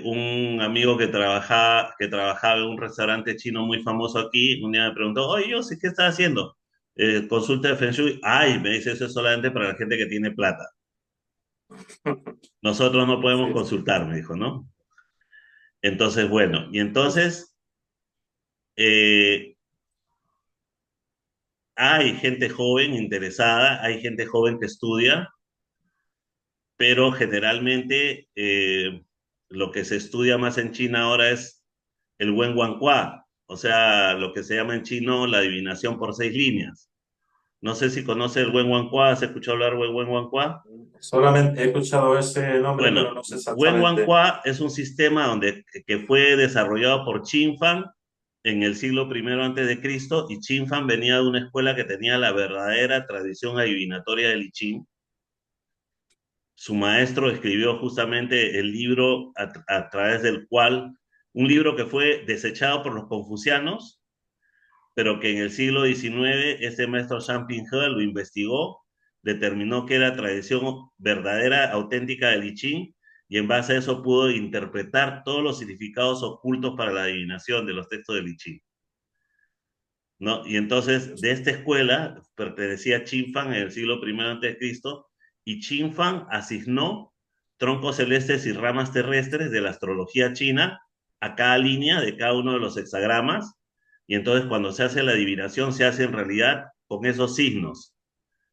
un amigo que trabajaba en un restaurante chino muy famoso aquí, un día me preguntó, oye, yo sé qué estás haciendo. Consulta de Feng Shui. Ay, me dice, eso es solamente para la gente que tiene plata. Nosotros no podemos Sí, sí. consultar, me dijo, ¿no? Entonces, bueno, y entonces eh, hay gente joven interesada, hay gente joven que estudia, pero generalmente lo que se estudia más en China ahora es el Wen Wan Kwa, o sea, lo que se llama en chino la adivinación por 6 líneas. No sé si conoce el Wen Wan Kwa, ¿has escuchado hablar del Wen Wan Kwa? Solamente he escuchado ese nombre, pero Bueno, no sé Wen exactamente. Wanhua es un sistema que fue desarrollado por Qin Fan en el siglo primero antes de Cristo, y Qin Fan venía de una escuela que tenía la verdadera tradición adivinatoria del I Ching. Su maestro escribió justamente el libro a través del cual, un libro que fue desechado por los confucianos, pero que en el siglo XIX este maestro Zhang Pinghe lo investigó, determinó que era tradición verdadera, auténtica del I Ching, y en base a eso pudo interpretar todos los significados ocultos para la adivinación de los textos del I Ching, ¿no? Y entonces de esta escuela pertenecía Qin Fan en el siglo primero antes de Cristo, y Qin Fan asignó troncos celestes y ramas terrestres de la astrología china a cada línea de cada uno de los hexagramas, y entonces cuando se hace la adivinación se hace en realidad con esos signos,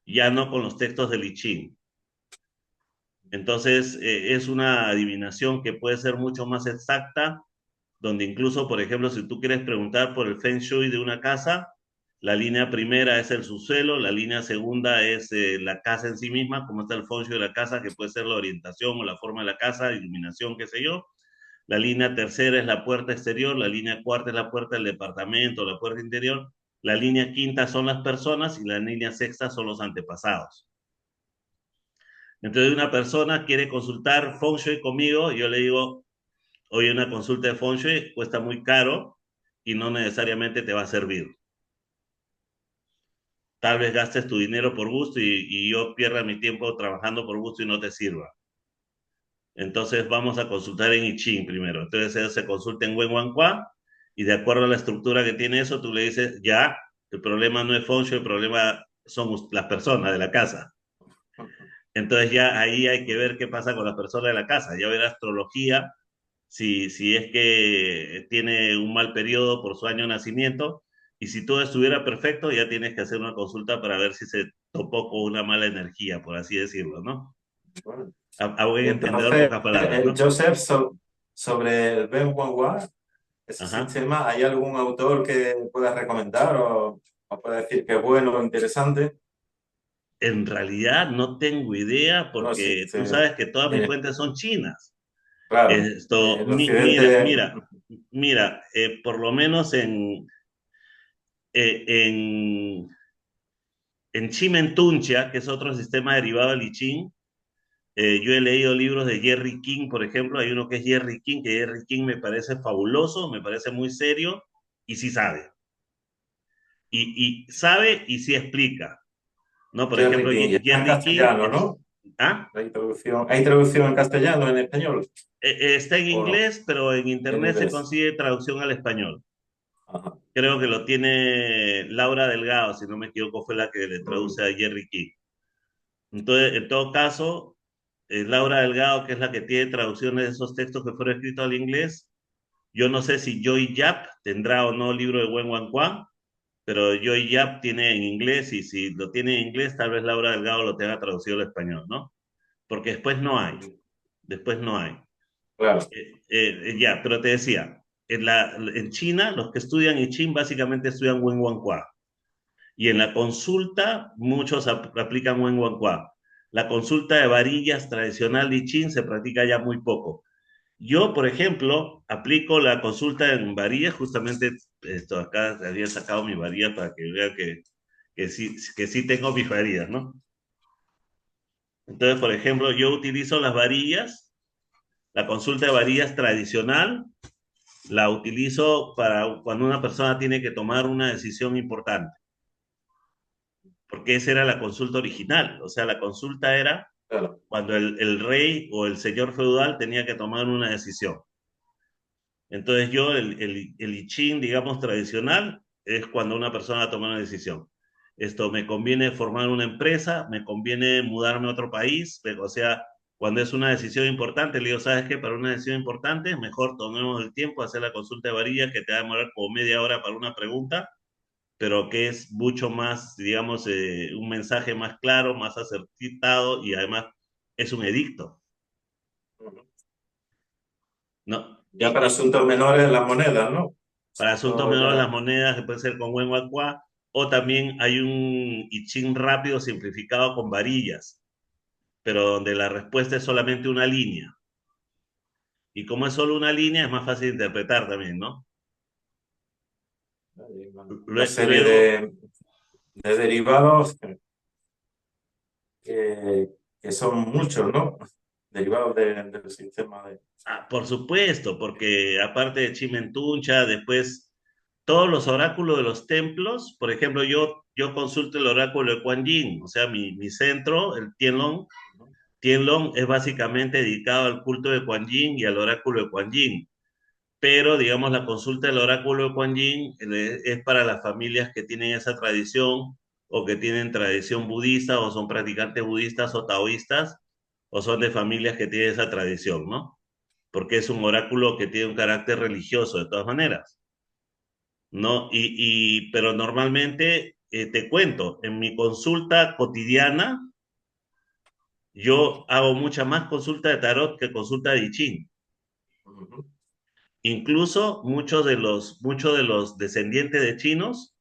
ya no con los textos del I Ching. Entonces es una adivinación que puede ser mucho más exacta, donde incluso, por ejemplo, si tú quieres preguntar por el Feng Shui de una casa, la línea primera es el subsuelo, la línea segunda es la casa en sí misma, cómo está el Feng Shui de la casa, que puede ser la orientación o la forma de la casa, iluminación, qué sé yo. La línea tercera es la puerta exterior, la línea cuarta es la puerta del departamento, la puerta interior, la línea quinta son las personas y la línea sexta son los antepasados. Entonces una persona quiere consultar Feng Shui conmigo, yo le digo, oye, una consulta de Feng Shui cuesta muy caro y no necesariamente te va a servir. Tal vez gastes tu dinero por gusto y yo pierda mi tiempo trabajando por gusto y no te sirva. Entonces vamos a consultar en I Ching primero. Entonces él se consulta en Wen Wan Kwa y de acuerdo a la estructura que tiene eso, tú le dices, ya, el problema no es Feng Shui, el problema son las personas de la casa. Entonces ya ahí hay que ver qué pasa con las personas de la casa. Ya ver astrología, si es que tiene un mal periodo por su año de nacimiento, y si todo estuviera perfecto, ya tienes que hacer una consulta para ver si se topó con una mala energía, por así decirlo, ¿no? Bueno, A buen y entendedor, entonces, pocas palabras, ¿no? Joseph, sobre el Ben Wanhua, ese Ajá. sistema, ¿hay algún autor que puedas recomendar o pueda decir que es bueno o interesante? En realidad no tengo idea Bueno, porque tú existe, sabes que todas mis eh, fuentes son chinas. claro, Esto, el mira, occidente, por lo menos eh, en, en Chimentuncha, que es otro sistema derivado del I Ching, yo he leído libros de Jerry King, por ejemplo. Hay uno que es Jerry King, que Jerry King me parece fabuloso, me parece muy serio y sí sabe. Y sabe y sí explica, ¿no? Por Jerry ejemplo, King, y está en Jerry King castellano, ¿no? ¿ah? Hay traducción en castellano, en español, Está en o no, inglés, pero en en internet se inglés. consigue traducción al español. Ajá. Creo que lo tiene Laura Delgado, si no me equivoco, fue la que le Mm, traduce a Jerry King. Entonces, en todo caso, Laura Delgado, que es la que tiene traducciones de esos textos que fueron escritos al inglés. Yo no sé si Joy Yap tendrá o no libro de Wen Wan Quan, pero Joy Yap tiene en inglés, y si lo tiene en inglés, tal vez Laura Delgado lo tenga traducido al español, ¿no? Porque después no hay. claro, Ya, pero te decía, en China los que estudian I Ching básicamente estudian Wen Wan Qua, y en la consulta muchos aplican Wen Wan Qua. La consulta de varillas tradicional de I Ching se practica ya muy poco. Yo, por ejemplo, aplico la consulta en varillas, justamente esto acá había sacado mi varilla para que vea que sí tengo mis varillas, ¿no? Entonces, por ejemplo, yo utilizo las varillas, la consulta de varillas tradicional, la utilizo para cuando una persona tiene que tomar una decisión importante, porque esa era la consulta original. O sea, la consulta era claro. cuando el rey o el señor feudal tenía que tomar una decisión. Entonces yo, el I Ching, digamos, tradicional, es cuando una persona toma una decisión. Esto me conviene formar una empresa, me conviene mudarme a otro país, o sea, cuando es una decisión importante, le digo, ¿sabes qué? Para una decisión importante, mejor tomemos el tiempo, hacer la consulta de varillas, que te va a demorar como media hora para una pregunta, pero que es mucho más, digamos, un mensaje más claro, más acertado, y además es un edicto, ¿no? Ya para asuntos menores, las monedas, ¿no? Para asuntos Eso menores, las ya, monedas, que puede ser con Wen Wakua, o también hay un I Ching rápido simplificado con varillas. pero donde la respuesta es solamente una línea. Y como es solo una línea, es más fácil de interpretar también, ¿no? Hay una serie Luego, de derivados que, que son muchos, ¿no? Derivados del sistema de... por supuesto, porque aparte de Chimentuncha, después todos los oráculos de los templos, por ejemplo, yo consulto el oráculo de Kuan Yin, o sea, mi centro, el Tianlong. Tianlong es básicamente dedicado al culto de Kuan Yin y al oráculo de Kuan Yin, pero digamos la consulta del oráculo de Kuan Yin es para las familias que tienen esa tradición o que tienen tradición budista o son practicantes budistas o taoístas o son de familias que tienen esa tradición, ¿no? Porque es un oráculo que tiene un carácter religioso de todas maneras, ¿no? Pero normalmente, te cuento, en mi consulta cotidiana, yo hago mucha más consulta de tarot que consulta de I Ching. Ujú. Incluso muchos de los descendientes de chinos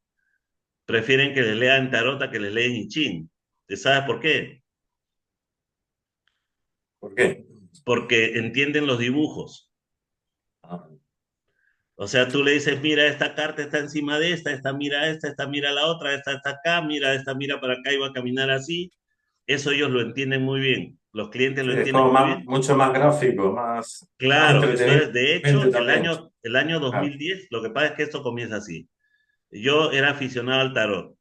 prefieren que les lean tarot a que les lean I Ching. ¿Te sabes por qué? ¿Por qué? Porque entienden los dibujos. Ah, O sea, tú le dices, mira, esta carta está encima de esta mira la otra, esta está acá, mira, esta mira para acá y va a caminar así. Eso ellos lo entienden muy bien. Los clientes lo sí, es entienden como muy bien. mucho más gráfico, más Claro, entonces, de entretenimiento hecho, también. el año Claro. 2010, lo que pasa es que esto comienza así. Yo era aficionado al tarot.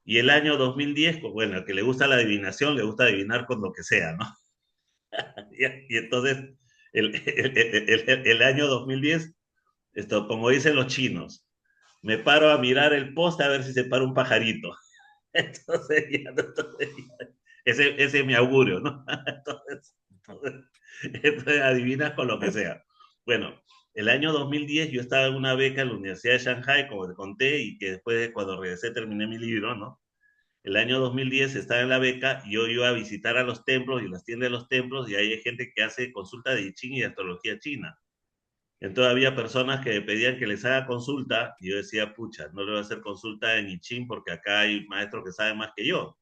Y el año 2010, pues, bueno, al que le gusta la adivinación, le gusta adivinar con lo que sea, ¿no? Y entonces, el año 2010, esto, como dicen los chinos, me paro a mirar el poste a ver si se para un pajarito. Entonces, ese es mi augurio, ¿no? Entonces, entonces adivinas con lo que sea. Bueno, el año 2010 yo estaba en una beca en la Universidad de Shanghai, como te conté, y que después, cuando regresé, terminé mi libro, ¿no? El año 2010 estaba en la beca y yo iba a visitar a los templos y las tiendas de los templos y ahí hay gente que hace consulta de I Ching y de astrología china. Entonces había personas que me pedían que les haga consulta y yo decía, pucha, no le voy a hacer consulta en I Ching porque acá hay maestros que saben más que yo.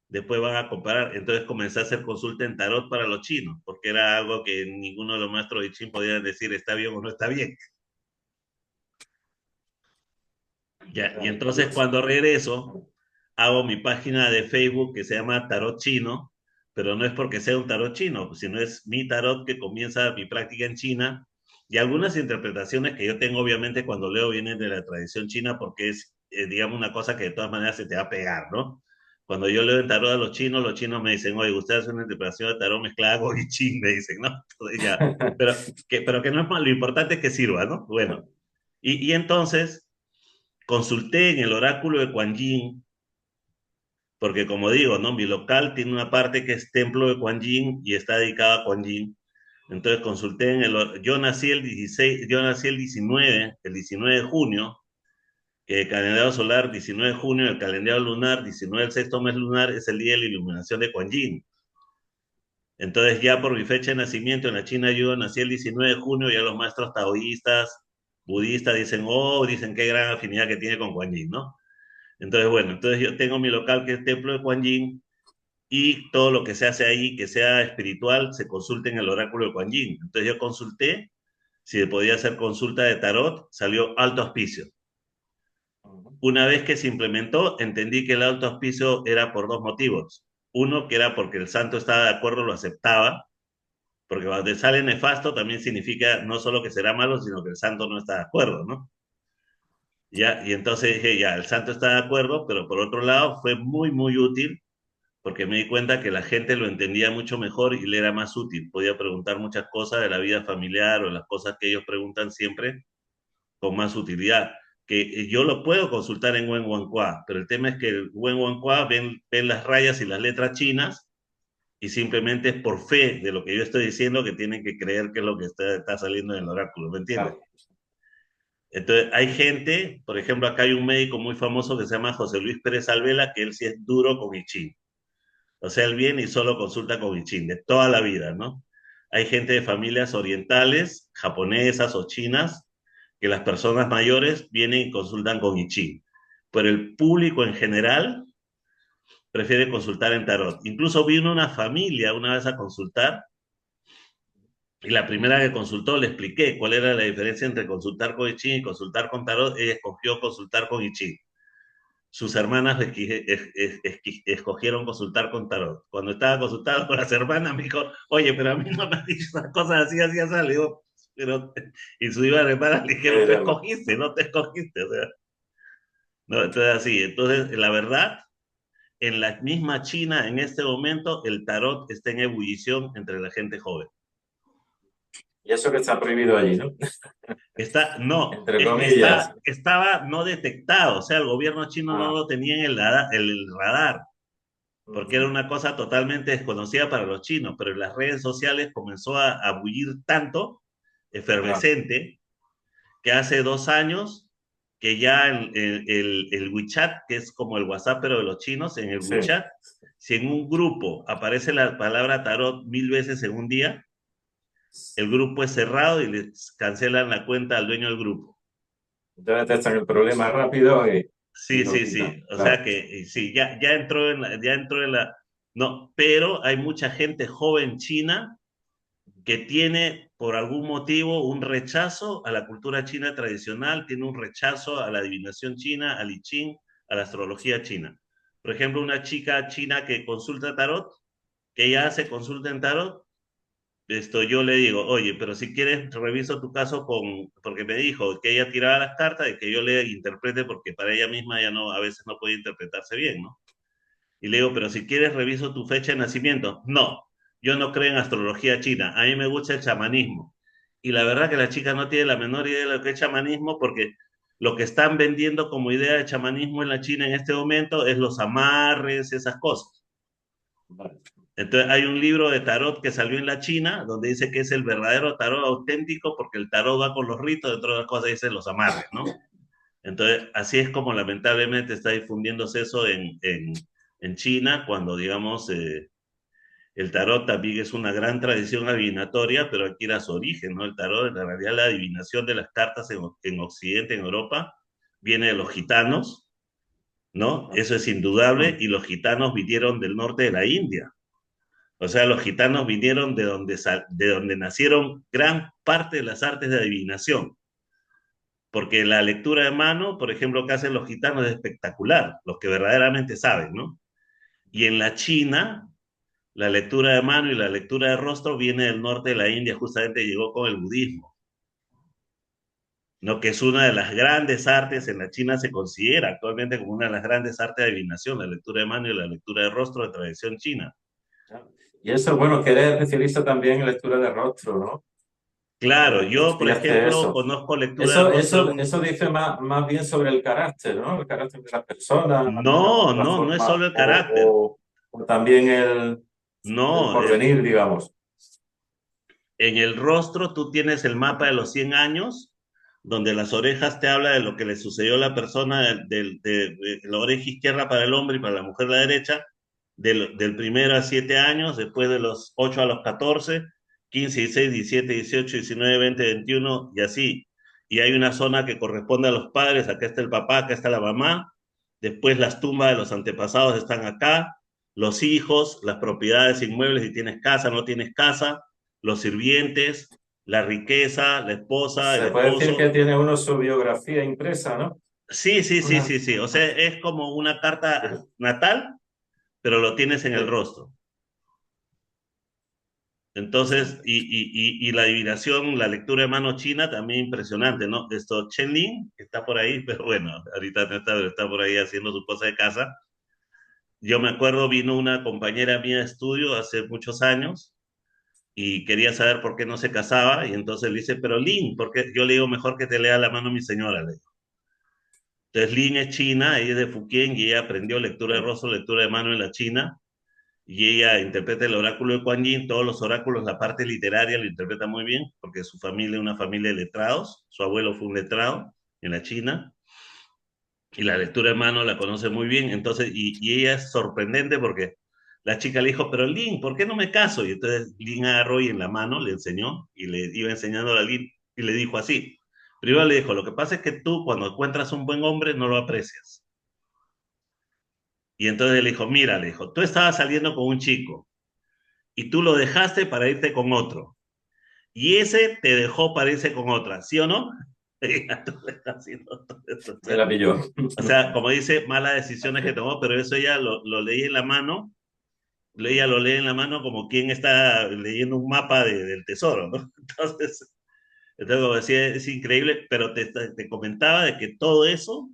Después van a comparar. Entonces comencé a hacer consulta en tarot para los chinos porque era algo que ninguno de los maestros de I Ching podía decir está bien o no está bien. Ya, y entonces cuando regreso, hago mi página de Facebook que se llama Tarot Chino, pero no es porque sea un tarot chino, sino es mi tarot que comienza mi práctica en China. Y algunas interpretaciones que yo tengo, obviamente, cuando leo vienen de la tradición china, porque es, digamos, una cosa que de todas maneras se te va a pegar, ¿no? Cuando yo leo el tarot a los chinos me dicen, oye, usted hace una interpretación de tarot mezclada con I Ching, me dicen, ¿no? Entonces ya, pero que no es malo, lo importante es que sirva, ¿no? Bueno, y entonces consulté en el oráculo de Kuan Yin, porque como digo, ¿no? Mi local tiene una parte que es templo de Kuan Yin y está dedicada a Kuan Yin. Entonces consulté yo nací el 16, yo nací el 19 de junio, que el calendario solar 19 de junio, el calendario lunar 19 del sexto mes lunar es el día de la iluminación de Kuan Yin. Entonces ya por mi fecha de nacimiento en la China yo nací el 19 de junio, ya los maestros taoístas, budistas dicen, oh, dicen qué gran afinidad que tiene con Kuan Yin, ¿no? Entonces, bueno, entonces yo tengo mi local que es Templo de Kuan Yin y todo lo que se hace ahí, que sea espiritual, se consulta en el oráculo de Kuan Yin. Entonces yo consulté si podía hacer consulta de tarot, salió alto auspicio. Una vez que se implementó, entendí que el alto auspicio era por dos motivos. Uno, que era porque el santo estaba de acuerdo, lo aceptaba, porque cuando sale nefasto también significa no solo que será malo, sino que el santo no está de acuerdo, ¿no? Ya, y entonces dije, ya, el santo está de acuerdo, pero por otro lado fue muy, muy útil porque me di cuenta que la gente lo entendía mucho mejor y le era más útil. Podía preguntar muchas cosas de la vida familiar o las cosas que ellos preguntan siempre con más utilidad. Que yo lo puedo consultar en Wen Wanhua, pero el tema es que el Wen Wanhua ven las rayas y las letras chinas y simplemente es por fe de lo que yo estoy diciendo que tienen que creer que es lo que está saliendo en el oráculo, ¿me entiendes? Claro. Entonces, hay gente, por ejemplo, acá hay un médico muy famoso que se llama José Luis Pérez Alvela, que él sí es duro con I Ching. O sea, él viene y solo consulta con I Ching, de toda la vida, ¿no? Hay gente de familias orientales, japonesas o chinas, que las personas mayores vienen y consultan con I Ching. Pero el público en general prefiere consultar en tarot. Incluso vino una familia una vez a consultar y la primera que consultó le expliqué cuál era la diferencia entre consultar con I Ching y consultar con tarot. Ella escogió consultar con I Ching. Sus hermanas escogieron consultar con tarot. Cuando estaba consultando con las hermanas, me dijo, oye, pero a mí no me han dicho esas cosas así, así, así. Le digo, pero... Y su iba hermana le dijeron, tú Pero, escogiste, no te escogiste. O sea, no, entonces así. Entonces, la verdad, en la misma China, en este momento, el tarot está en ebullición entre la gente joven. y eso que está prohibido allí, ¿no? Está, no, Entre es que comillas. estaba no detectado, o sea, el gobierno chino no Ah, lo tenía en el radar, porque era ujú, una cosa totalmente desconocida para los chinos, pero en las redes sociales comenzó a bullir tanto, ah, efervescente, que hace 2 años que ya el WeChat, que es como el WhatsApp pero de los chinos, en el sí. WeChat, si en un grupo aparece la palabra tarot 1000 veces en un día, el grupo es cerrado y les cancelan la cuenta al dueño del grupo. Ya detectan el problema rápido y Sí, lo sí, quitan. sí. O sea Claro. que sí, ya entró en la, no, pero hay mucha gente joven china que tiene por algún motivo un rechazo a la cultura china tradicional, tiene un rechazo a la adivinación china, al I Ching, a la astrología china. Por ejemplo, una chica china que consulta tarot, que ella hace consulta en tarot, yo le digo, oye, pero si quieres reviso tu caso porque me dijo que ella tiraba las cartas y que yo le interprete porque para ella misma ya no, a veces no puede interpretarse bien, ¿no? Y le digo, pero si quieres reviso tu fecha de nacimiento. No, yo no creo en astrología china, a mí me gusta el chamanismo. Y la verdad que la chica no tiene la menor idea de lo que es chamanismo porque lo que están vendiendo como idea de chamanismo en la China en este momento es los amarres, esas cosas. Vale. Entonces hay un libro de tarot que salió en la China donde dice que es el verdadero tarot auténtico porque el tarot va con los ritos, dentro de las cosas dice los amarres, ¿no? Entonces así es como lamentablemente está difundiéndose eso en China cuando digamos el tarot también es una gran tradición adivinatoria, pero hay que ir a su origen, ¿no? El tarot, en realidad la adivinación de las cartas en Occidente, en Europa, viene de los gitanos, ¿no? Eso es indudable, Mm. y los gitanos vinieron del norte de la India. O sea, los gitanos vinieron de donde nacieron gran parte de las artes de adivinación, porque la lectura de mano, por ejemplo, que hacen los gitanos es espectacular, los que verdaderamente saben, ¿no? Y en la China, la lectura de mano y la lectura de rostro viene del norte de la India, justamente llegó con el budismo, ¿no? Que es una de las grandes artes en la China, se considera actualmente como una de las grandes artes de adivinación, la lectura de mano y la lectura de rostro de tradición china. Claro. Y eso, bueno, que eres especialista también en lectura de rostro, ¿no? Claro, yo, por Estudiaste ejemplo, eso. conozco lectura de Eso, rostro eso, en un... eso dice más bien sobre el carácter, ¿no? El carácter de la persona, No, digamos, la no, no es forma, solo el carácter. o también el No, porvenir, digamos. en el rostro tú tienes el mapa de los 100 años, donde las orejas te habla de lo que le sucedió a la persona de la oreja izquierda para el hombre y para la mujer la derecha, del primero a 7 años, después de los 8 a los 14, 15, 16, 17, 18, 19, 20, 21 y así. Y hay una zona que corresponde a los padres, acá está el papá, acá está la mamá, después las tumbas de los antepasados están acá, los hijos, las propiedades inmuebles, si tienes casa, no tienes casa, los sirvientes, la riqueza, la esposa, el Se puede decir que esposo. tiene uno su biografía impresa, ¿no? Sí, sí, sí, Una, sí, sí. O sea, es como una carta natal, pero lo tienes en el sí, rostro. Entonces, y la adivinación, la lectura de mano china también impresionante, ¿no? Esto, Chen Lin, que está por ahí, pero bueno, ahorita no está, está por ahí haciendo su cosa de casa. Yo me acuerdo, vino una compañera mía de estudio hace muchos años y quería saber por qué no se casaba, y entonces le dice, pero Lin, ¿por qué? Yo le digo, mejor que te lea la mano mi señora, le digo. Entonces, Lin es china, ella es de Fukien y ella aprendió lectura de sí. rostro, lectura de mano en la China, y ella interpreta el oráculo de Kuan Yin, todos los oráculos, la parte literaria lo interpreta muy bien, porque su familia es una familia de letrados, su abuelo fue un letrado en la China, y la lectura de mano la conoce muy bien, entonces, y ella es sorprendente porque la chica le dijo, pero Lin, ¿por qué no me caso? Y entonces Lin agarró y en la mano le enseñó, y le iba enseñando a Lin, y le dijo así, primero le dijo, lo que pasa es que tú cuando encuentras un buen hombre no lo aprecias. Y entonces le dijo, mira, le dijo, tú estabas saliendo con un chico y tú lo dejaste para irte con otro. Y ese te dejó para irse con otra, ¿sí o no? Y ya tú le estás haciendo todo eso. Me la pilló. O sea, como dice, malas decisiones que tomó, pero eso ella lo leí en la mano, ella lo lee en la mano como quien está leyendo un mapa del tesoro, ¿no? Entonces, como decía, es increíble, pero te comentaba de que todo eso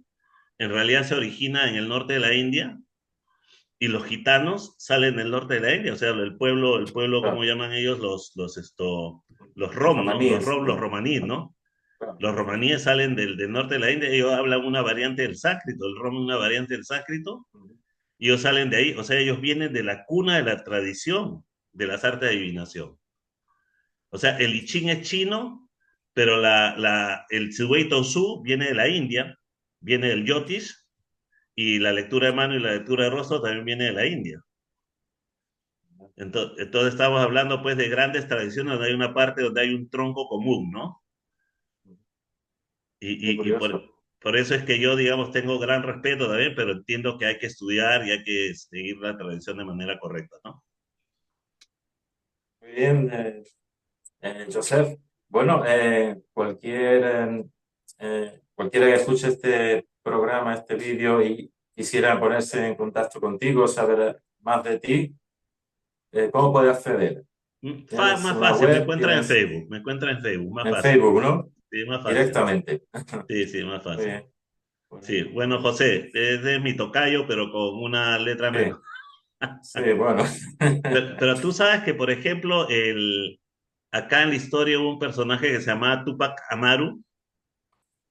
en realidad se origina en el norte de la India y los gitanos salen del norte de la India, o sea, el pueblo, ¿cómo Claro. llaman ellos? Los Los rom, ¿no? romaníes. Los romaníes, ¿no? Claro. Los romaníes salen del norte de la India, ellos hablan una variante del sánscrito, el rom es una variante del sánscrito, y ellos salen de ahí, o sea, ellos vienen de la cuna de la tradición de las artes de adivinación. O sea, el I Ching es chino, pero el Zhuai Su viene de la India, viene del Yotish, y la lectura de mano y la lectura de rostro también viene de la India. Entonces estamos hablando pues de grandes tradiciones donde hay una parte donde hay un tronco común, ¿no? Y, Qué y, y por, curioso. por eso es que yo, digamos, tengo gran respeto también, pero entiendo que hay que estudiar y hay que seguir la tradición de manera correcta, ¿no? Muy bien, Joseph. Bueno, cualquiera que escuche este programa, este vídeo y quisiera ponerse en contacto contigo, saber más de ti, ¿cómo puede acceder? ¿Tienes Más una fácil, web? ¿Tienes Me encuentra en Facebook, más en fácil. Facebook, no? Sí, más fácil. Directamente. Sí, sí, más Muy fácil. bien. Pues, Sí, bueno, José, ese es mi tocayo, pero con una letra sí, menos. sí, bueno. Pero tú sabes que, por ejemplo, acá en la historia hubo un personaje que se llamaba Tupac Amaru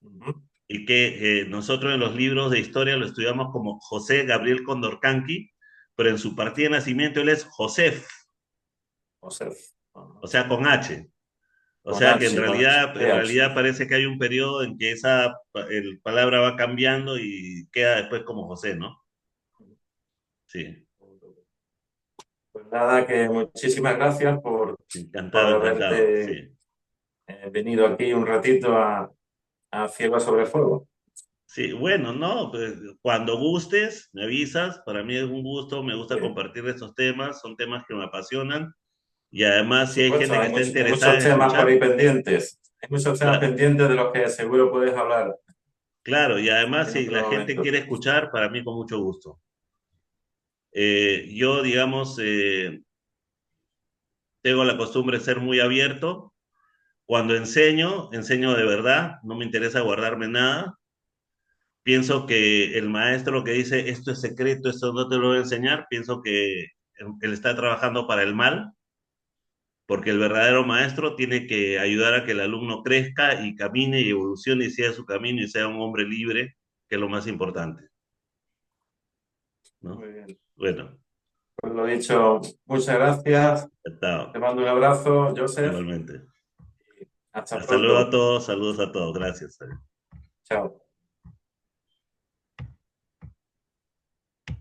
Ujú. y que nosotros en los libros de historia lo estudiamos como José Gabriel Condorcanqui, pero en su partida de nacimiento él es Josef, Joseph. o sea, con H. O Con sea que H, con H. en PH. realidad parece que hay un periodo en que el palabra va cambiando y queda después como José, ¿no? Sí, Pues nada, que muchísimas gracias por encantado, encantado, haberte sí. venido aquí un ratito a Cielo sobre Fuego. Sí, bueno, no, pues, cuando gustes, me avisas, para mí es un gusto, me gusta Sí, compartir estos temas, son temas que me apasionan y por además si hay supuesto, gente que está hay interesada muchos en temas por ahí escuchar, pendientes. Hay muchos temas cla- pendientes de los que seguro puedes hablar claro, y además en si otro la gente momento. quiere escuchar, para mí con mucho gusto. Yo, digamos, tengo la costumbre de ser muy abierto. Cuando enseño, enseño de verdad, no me interesa guardarme nada. Pienso que el maestro que dice esto es secreto, esto no te lo voy a enseñar, pienso que él está trabajando para el mal, porque el verdadero maestro tiene que ayudar a que el alumno crezca y camine y evolucione y siga su camino y sea un hombre libre, que es lo más importante, ¿no? Muy bien. Bueno, Pues lo dicho, muchas gracias. Te está, mando un abrazo, Joseph. igualmente. Hasta Saludos a pronto. todos, saludos a todos, gracias. Chao.